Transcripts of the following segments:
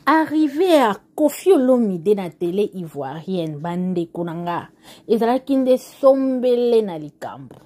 Arrivé à Koffi Olomide na télé ivoirienne bande konanga ezalaki nde sombele na likambo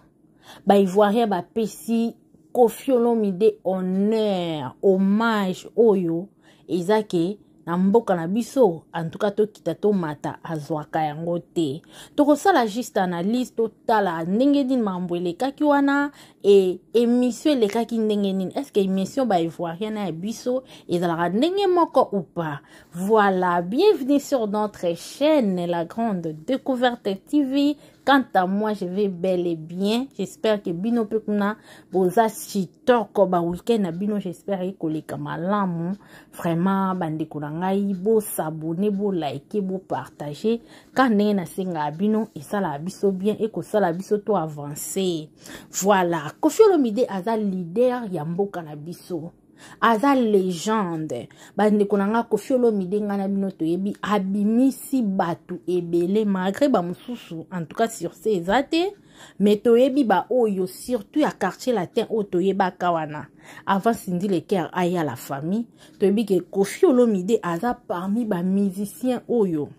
ba ivoirien ba pesi Koffi Olomide honneur hommage oyo ezake na mboka na biso en tout cas to kita to mata azwaka yango te to sala juste analyse totala ndenge din mambwele kaki wana et émission le kaki ndenge nin est-ce que émission ba ivoirien na biso ezalaka ndenge moko ou pas. Voilà, bienvenue sur notre chaîne La Grande Découverte TV. Quant à moi, je vais bel et bien. J'espère que bino pekuna boza chitoko ba week-end na bino, j'espère que les kamalamu vraiment bande kurangai bo s'abonner, bo liker, bo partager. Quand na senga bino et ça la biso bien et que ça la biso to avancer. Voilà, Koffi Olomide aza leader ya mboka na biso. Aza légende bande konanga Koffi Olomide ngana bino toyebi abimisi batu ebele malgré ba mususu en tout cas sur ces ezate mais toyebi ba oyo surtout à quartier latin o toyeba kawana avant Sindi le cœur aya la famille toyebi que Koffi Olomide aza parmi ba musiciens oyo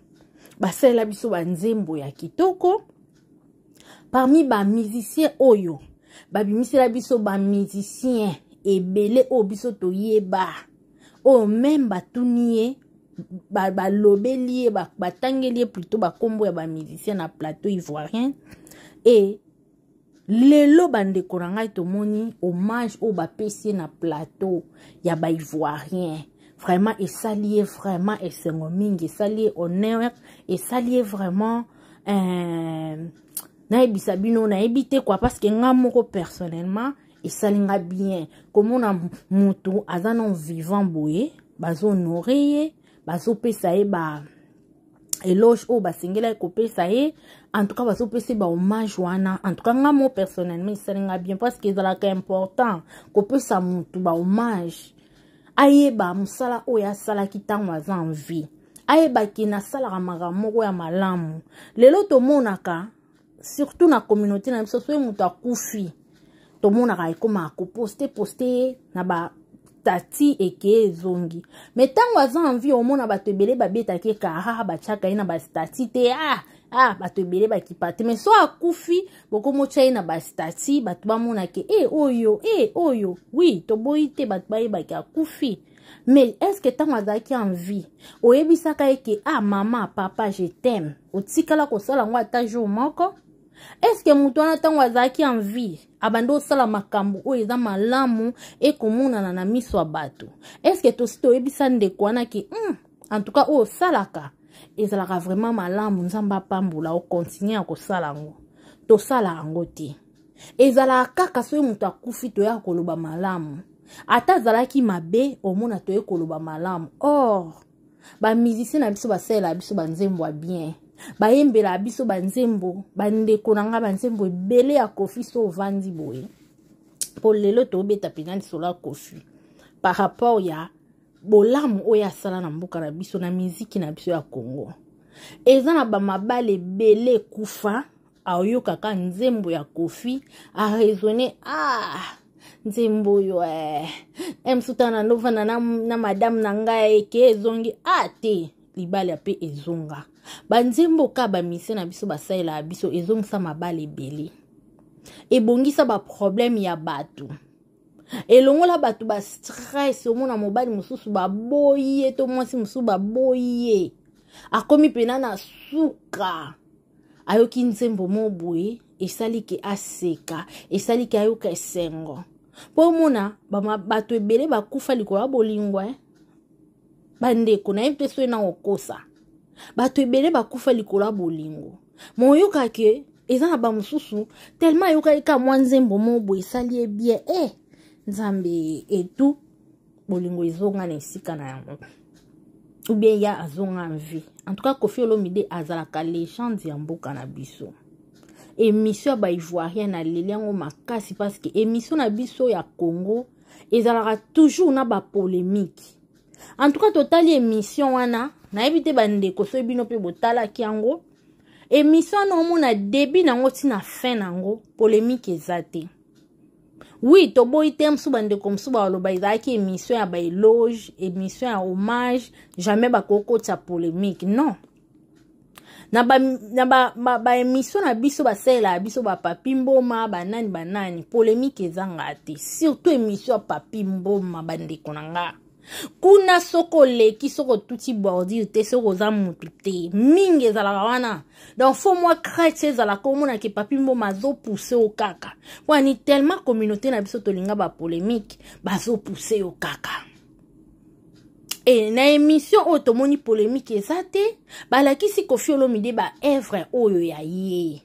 ba sela biso ba nzembo ya kitoko parmi ba musiciens oyo ba bimisi la biso ba musiciens ebele o biso toyeba o même batunie ba lobelie ba tangelie plutôt ba kombo ya ba musicien na plateau ivoirien et lelo bande koranga tomoni hommage o ba pesi na plateau ya ba ivoirien vraiment et salier vraiment et sengomingi salier honneur et salier vraiment na ebisa bino na ebité quoi parce que nga moko personnellement et ça linga bien comme on a mutu azanon vivant boye bazo honorer bazo pesa e ba éloge o ba singela ko pesa e en tout cas bazo pesa ba hommage wana en tout cas nga mo personnellement ça linga bien parce que ça la important ko pesa mutu ba hommage aye ba musala o ya sala kitango azan vie aye ba kina sala ramara moko ya malamu lelo to monaka surtout na communauté na biso so mutu akufi to mona ka ikoma ko poster na ba tati eke zongi mais tango aza envie o mona bato ebele babeta ke ka ba chaka ina ba stati te bato ebele ba kipate mais so akufi boko mocha ina ba stati bato ba mona ke oyo oui to boite bato ba yeba ke akufi mais est-ce que tango aza ki envie o yebisaka ke maman papa je t'aime o tikala ko sala ngo ata jour moko. Est-ce que mutwana tango azaki en vie abando sala makambo o eza malamu e komuna na miso ya bato? Est-ce que tosito ebisa ndeko wana ki en tout cas o salaka ezalaka vraiment malamu nzamba pambula o continuer ko sala ngo to sala ngo te ezalaka kaka so mutu akufi to ya koloba malamu ata zalaki mabe o mona to ekoloba malamu. Or ba musicien na biso basela biso banzembo bien bayembela biso banzembo bandeko nanga banzembo ebele ya Koffi so vandi boye po lelo to beta penali sola Koffi par rapport ya bolamu oya sala na mboka na biso na muziki na biso ya Congo eza na ba mabale ebele kufa ayoka ka nzembo ya Koffi a raisonner nzembo yo msutana novana na madame nanga eke zongi te libale ape ezonga banzembo ka ba mise na biso basaila biso ezongisa mabale ebele ebongisa ba problème ya bato elongola bato ba stress omona mobali mususu ba boye to mwasi mususu ba boye akomi pena na suka ayoki nzembo moboye esali ke aseka esali ke ayoka esengo po mona bato ebele bakufa likolo bolingwa bandeko na mpeso na okosa bato ebele bakufa likolo bolingo moyoka ke eza na ba mususu tellement yoka ika mwanzembo mobo esali bien nzambe etu bolingo ezonga na esika na yango ou bien ya azonga envie. En tout cas Koffi Olomide azalaka légende ya mboka na biso émission ba ivoirien na leliango makasi parce que émission na biso ya Congo ezalaka toujours na ba polémique. En tout cas totali émission wana na ebite bandeko so bino pe botala kiango émission na mona début nango tina fin nango polémique ezate Oui, tobo item subande comme suba lo baizaki émission ya ba éloge, émission ya hommage, jamais ba koko tsa polémique. Non. Na ba émission na biso ba sela biso ba papi mboma banani polémique ezanga te. Surtout émission ya papi mboma bandeko nanga. Kuna soko leki soko tuti bordi te soko za mutu te mingi ezalaka wana donc faut moi crête ezala komona ke papi mboma zo pousser au kaka wani tellement communauté na biso tolinga ba polémique bazo pousser au kaka et na émission otomoni polémique ezate balakisi Koffi Olomide ba œuvre oyo ya ye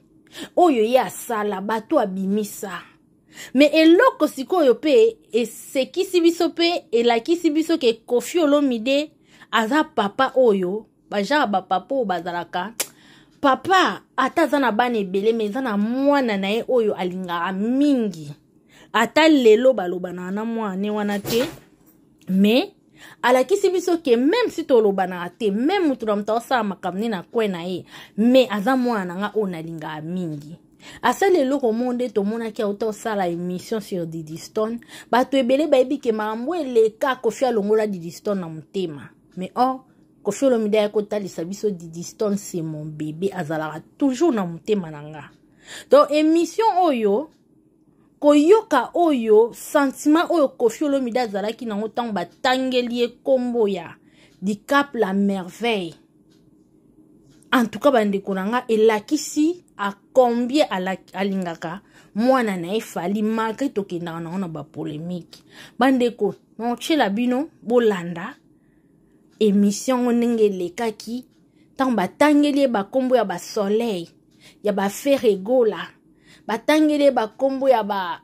oyo ya sala bato abimisa. Mais eloko sikoyo pe esekisi biso pe elakisi biso ke Koffi Olomide aza papa oyo baja ba papa o bazalaka papa ata zana bana ebele mais zana mwana na ye oyo alingaka mingi ata lelo balobana na mwana wana te mais alakisi biso ke même si tolobana te même mutu na mta osala makamni na kwe na ye mais aza mwana nga o nalingaka mingi. Asa lelo komonde to mona ki auto sala émission sur Diddy Stone bato ebele bayebi ke makambo eleka Koffi alongola Diddy Stone na motema mais or Koffi Olomide ya kotalisa biso Diddy Stone c'est mon bébé azalaka toujours na motema nanga donc émission oyo koyoka oyo sentiment oyo Koffi Olomide azalaki nango ntango batangeli ye kombo ya Di Cap la merveille. En tout cas, bandeko nanga elakisi a combien alingaka mwana na efali malgré tokenda na ba polémique. Bandeko, non chela bino bolanda émission ndenge lekaki tant batangeli ba kombo ya ba soleil, ya ba Ferregola, batangeli ba kombo ya ba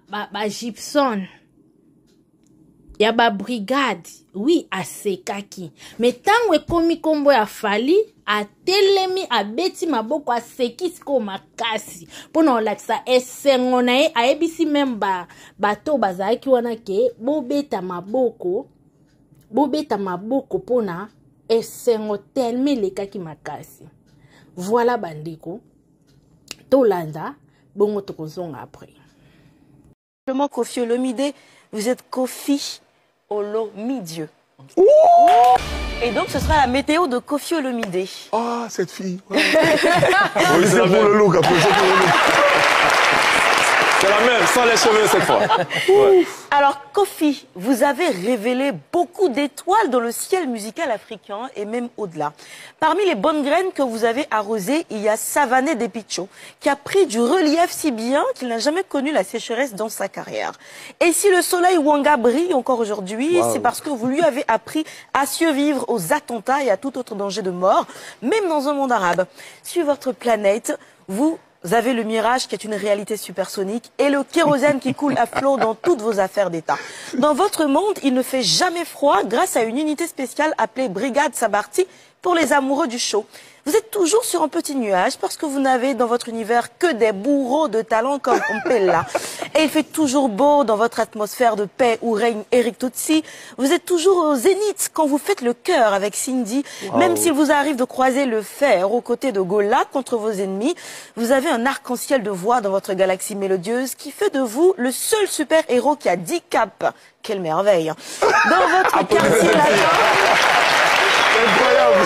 Gibson. Ya ba brigade, oui, asekaki. Mais tango ekomi kombo ya fali, atelemi abeti maboko asekisi ko makasi. Pona olakisa esengo na ye, ayebisi même bato bazaki wana ke, bobeta maboko pona esengo tellement lekaki makasi. Voilà bandeko. Tolanda, bongo tokozonga après. Koffi Olomide, vous êtes Koffi Olomide. Et donc ce sera la météo de Koffi Olomide. Ah, cette fille. Ouais. Oui, c'est pour le look, après, c'est pour le look. C'est la même, sans les cheveux cette fois. Ouais. Alors Koffi, vous avez révélé beaucoup d'étoiles dans le ciel musical africain et même au-delà. Parmi les bonnes graines que vous avez arrosées, il y a Savané Depicho, qui a pris du relief si bien qu'il n'a jamais connu la sécheresse dans sa carrière. Et si le soleil Wanga brille encore aujourd'hui, c'est parce que vous lui avez appris à survivre aux attentats et à tout autre danger de mort, même dans un monde arabe. Sur votre planète, vous avez le mirage qui est une réalité supersonique et le kérosène qui coule à flot dans toutes vos affaires d'État. Dans votre monde, il ne fait jamais froid grâce à une unité spéciale appelée Brigade Sabarti pour les amoureux du show. Vous êtes toujours sur un petit nuage parce que vous n'avez dans votre univers que des bourreaux de talent comme Ompella. Et il fait toujours beau dans votre atmosphère de paix où règne Eric Tutsi. Vous êtes toujours au zénith quand vous faites le cœur avec Cindy. Même s'il vous arrive de croiser le fer aux côtés de Gola contre vos ennemis, vous avez un arc-en-ciel de voix dans votre galaxie mélodieuse qui fait de vous le seul super-héros qui a 10 caps. Quelle merveille. Dans votre quartier latin... Incroyable.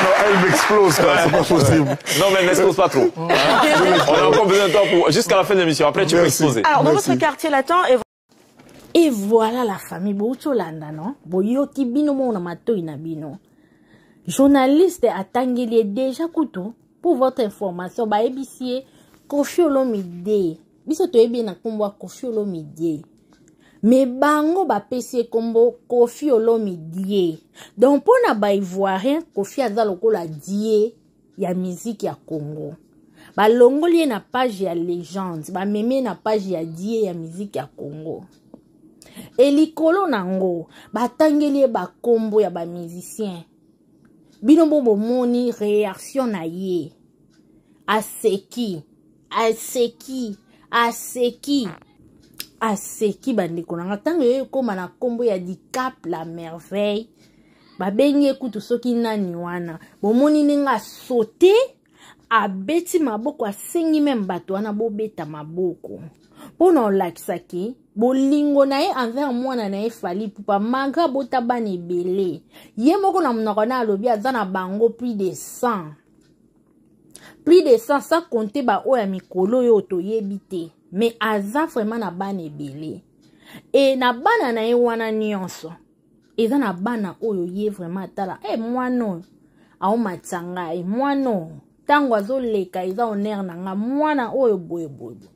Non, elle m'explose, c'est pas possible. Non, mais n'explose pas trop. On a encore besoin de temps pour jusqu'à la fin de l'émission. Après, tu peux exploser. Alors, dans votre quartier latin... Et voilà la famille Bocholanda, non? Boyoki bino mona matoi na bino. Journaliste atangeli déjà kuto pour votre information ba ebisie Koffi Olomide. Biso to ebi na kombo Koffi Olomide. Mais bango ba pesi kombo Koffi Olomide. Donc pour na ba ivoirien Koffi aza lokola die ya musique ya Congo. Ba longoli na page ya légende, ba meme na page ya die ya musique ya Congo. Et likolo nango batangeli ba kombo ya ba musicien. Bino bobo moni réaction na ye. Aseki bandeko nanga tango yo koma na kombo ya Di Cap la merveille ba bengi ekutu soki nani wana bomoni nenga sauté abeti maboko asengi meme bato wana bobeta maboko mpona olakisa ke bolingo na ye envers mwana na ye Fally Ipupa malgré bota bana ebele ye moko na monoko na alobi aza na bango plus de 100 ça compte ba oyo ya mikolo yo toyebi te mais aza vraiment na bana ebele e na bana na ye wana nyonso eza na bana oyo ye vraiment atala mwana aomatisa ngai mwana ntango azoleka eza honneur na nga mwana oyo boyeboye.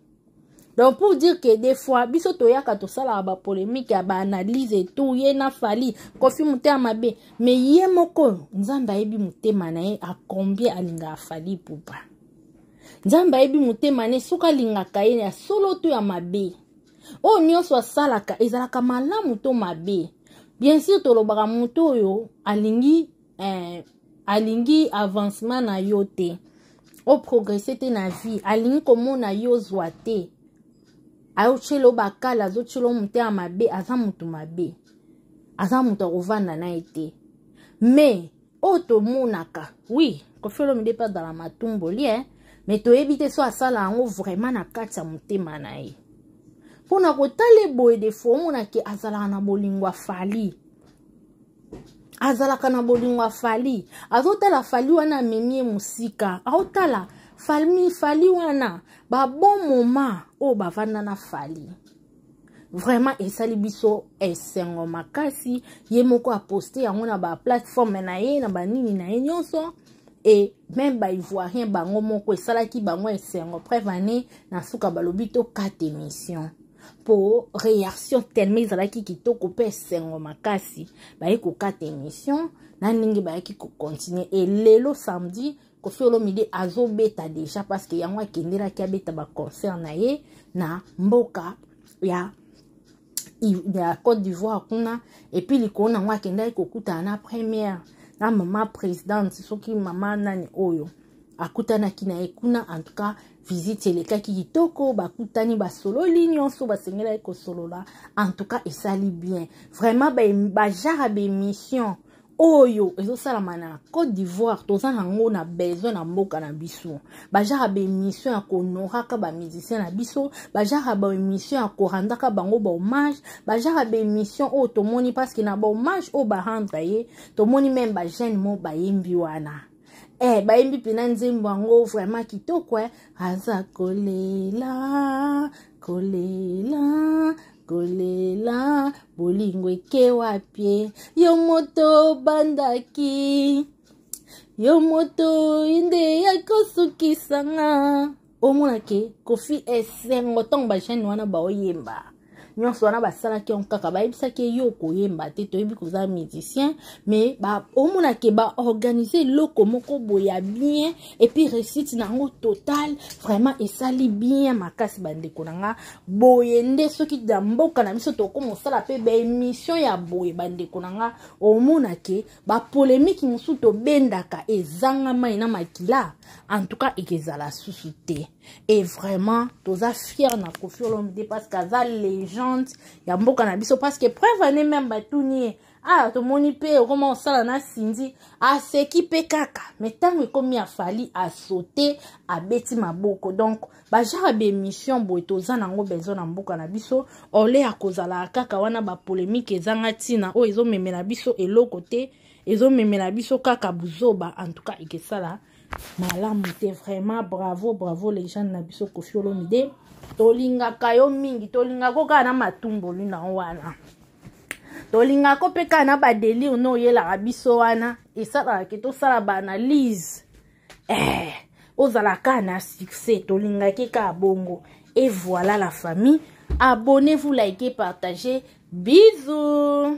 Donc pour dire que des fois biso toyaka tosala ba polémique ya ba analyse et tout ye na Fally Kofi mutema mabe mais ye moko nzamba yebi mutema na ye a combien alinga Fally Ipupa nzamba yebi mutema ne soka lingaka ye ya solo to ya mabe o nyonso asalaka ezalaka malamu to mabe. Bien sûr tolobaka muto oyo alingi avancement na yo te o progresser te na vie alingi komona yo zwa te ayo chelo bakala zo chelo mutema mabe aza mutu mabe aza mutu akovanda na ete mais oto monaka oui Kofi Olomide pas dans la matumboli mais to ebite so asala ngo vraiment na kati ya mutema na ye pona kotale boye de fo monake azala na bolingwa Fally azalaka na bolingwa Fally azotala Fally wana memie musika azotala Fally wana ba bon moment o bavanda na Fally vraiment esali biso esengo makasi ye moko a poster yango na ba plateforme na ye na ba nini na ye nyonso et même ba ivoirien bango moko esalaki bango esengo prévane na suka balobi to 4 émissions pour réaction tellement ezalaki kitoko pe esengo makasi ba ko 4 émissions na ningi ba ki ko continuer et lelo samedi Kofi Olomide azobeta déjà parce que yango akendela ki abeta ba concert na ye na mboka ya Côte d'Ivoire kuna et puis likona ngo akendela ko kuta na première na maman présidente soki maman nani oyo akutana kina ekuna en tout cas visite elekaki kitoko bakutani basololi nyonso basengela ko solola en tout cas esali bien vraiment ba jara be mission oyo ezosalama na Côte d'Ivoire toza nango na besoin na mboka na biso bajara be mission ya konoraka ba musicien na biso bajara ba mission ya korandaka bango ba hommage bajara be mission o tomoni parce que na ba hommage o ba rendre ye tomoni même ba jeune mo ba yembi wana ba yembi pina nzembo yango vraiment kitoko aza kolela bolingo eke wapi yo moto bandaki yo moto inde ya kosukisanga omonake Kofi esengo tong ba jeune wana ba oyemba nyonso wana basalaki on kaka bayebisaki yo koyemba te toyebi koza musicien mais ba omonake ba organiser loko moko boya bien et puis réussite nango total vraiment esali bien makasi bandeko nanga boye nde soki da mboka na biso toko mosala pe ba émission ya boye bandeko nanga omonake ba polémique musu to bendaka ezanga mai na makila en tout cas ekezala susu te et vraiment toza fier na Kofi Olomide parce que za légende ya mboka na biso parce que preuve même batuni to moni pe comment sala na sindi seki pe kaka mais tango komi a Fally a sauter a beti maboko donc ba jara be mission boy toza nango bezo na mboka na biso ole akozala kaka wana ba polémique ezanga tina o ezo memela biso eloko te ezo memela biso kaka buzoba en tout cas ikesala malamu te vraiment bravo les gens na biso Kofi Olomide tolinga kayo mingi tolinga ko kana matumbo luna wana tolinga ko pe kana ba délire no yela biso wana esala ke to sala ba analyse ozala kana succès tolinga ke ka bongo et voilà la famille abonnez-vous likez partagez bisous.